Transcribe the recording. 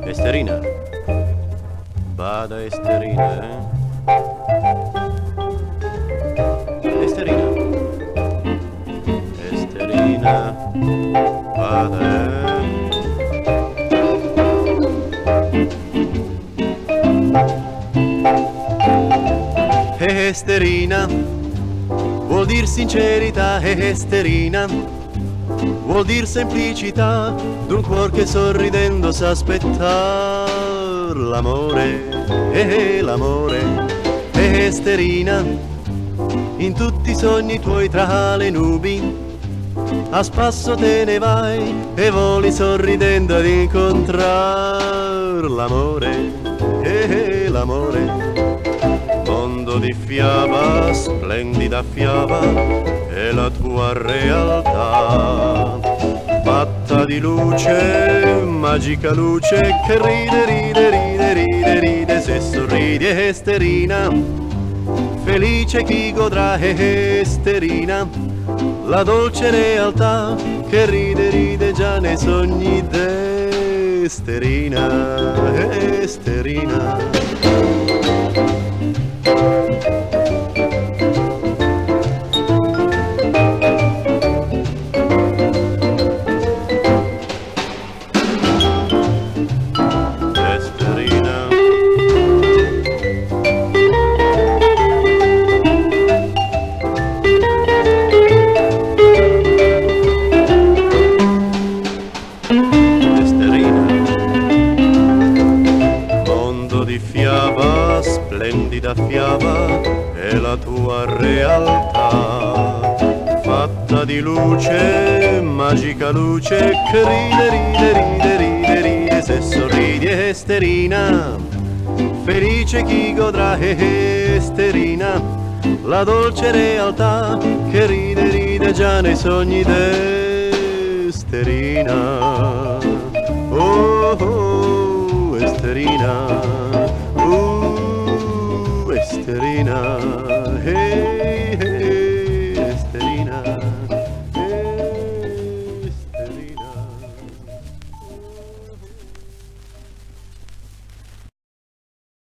Esterina, bada Esterina, Esterina, Esterina, bada. Esterina, vuol dir sincerità, Esterina, vuol dir semplicità d'un cuor che sorridendo s'aspettar l'amore, l'amore, Esterina, in tutti i sogni tuoi tra le nubi, a spasso te ne vai e voli sorridendo ad incontrar l'amore, l'amore. Mondo di fiaba, splendida fiaba, è la tua realtà, fatta di luce, magica luce, che ride, ride, ride, ride, ride, se sorridi Esterina, felice chi godrà Esterina, la dolce realtà, che ride, ride già nei sogni d'Esterina, Esterina. Fiaba, splendida fiaba, è la tua realtà, fatta di luce, magica luce, che ride, ride, ride, ride, ride, se sorridi Esterina, felice chi godrà Esterina, la dolce realtà, che ride, ride già nei sogni d'Esterina, oh, oh, Esterina.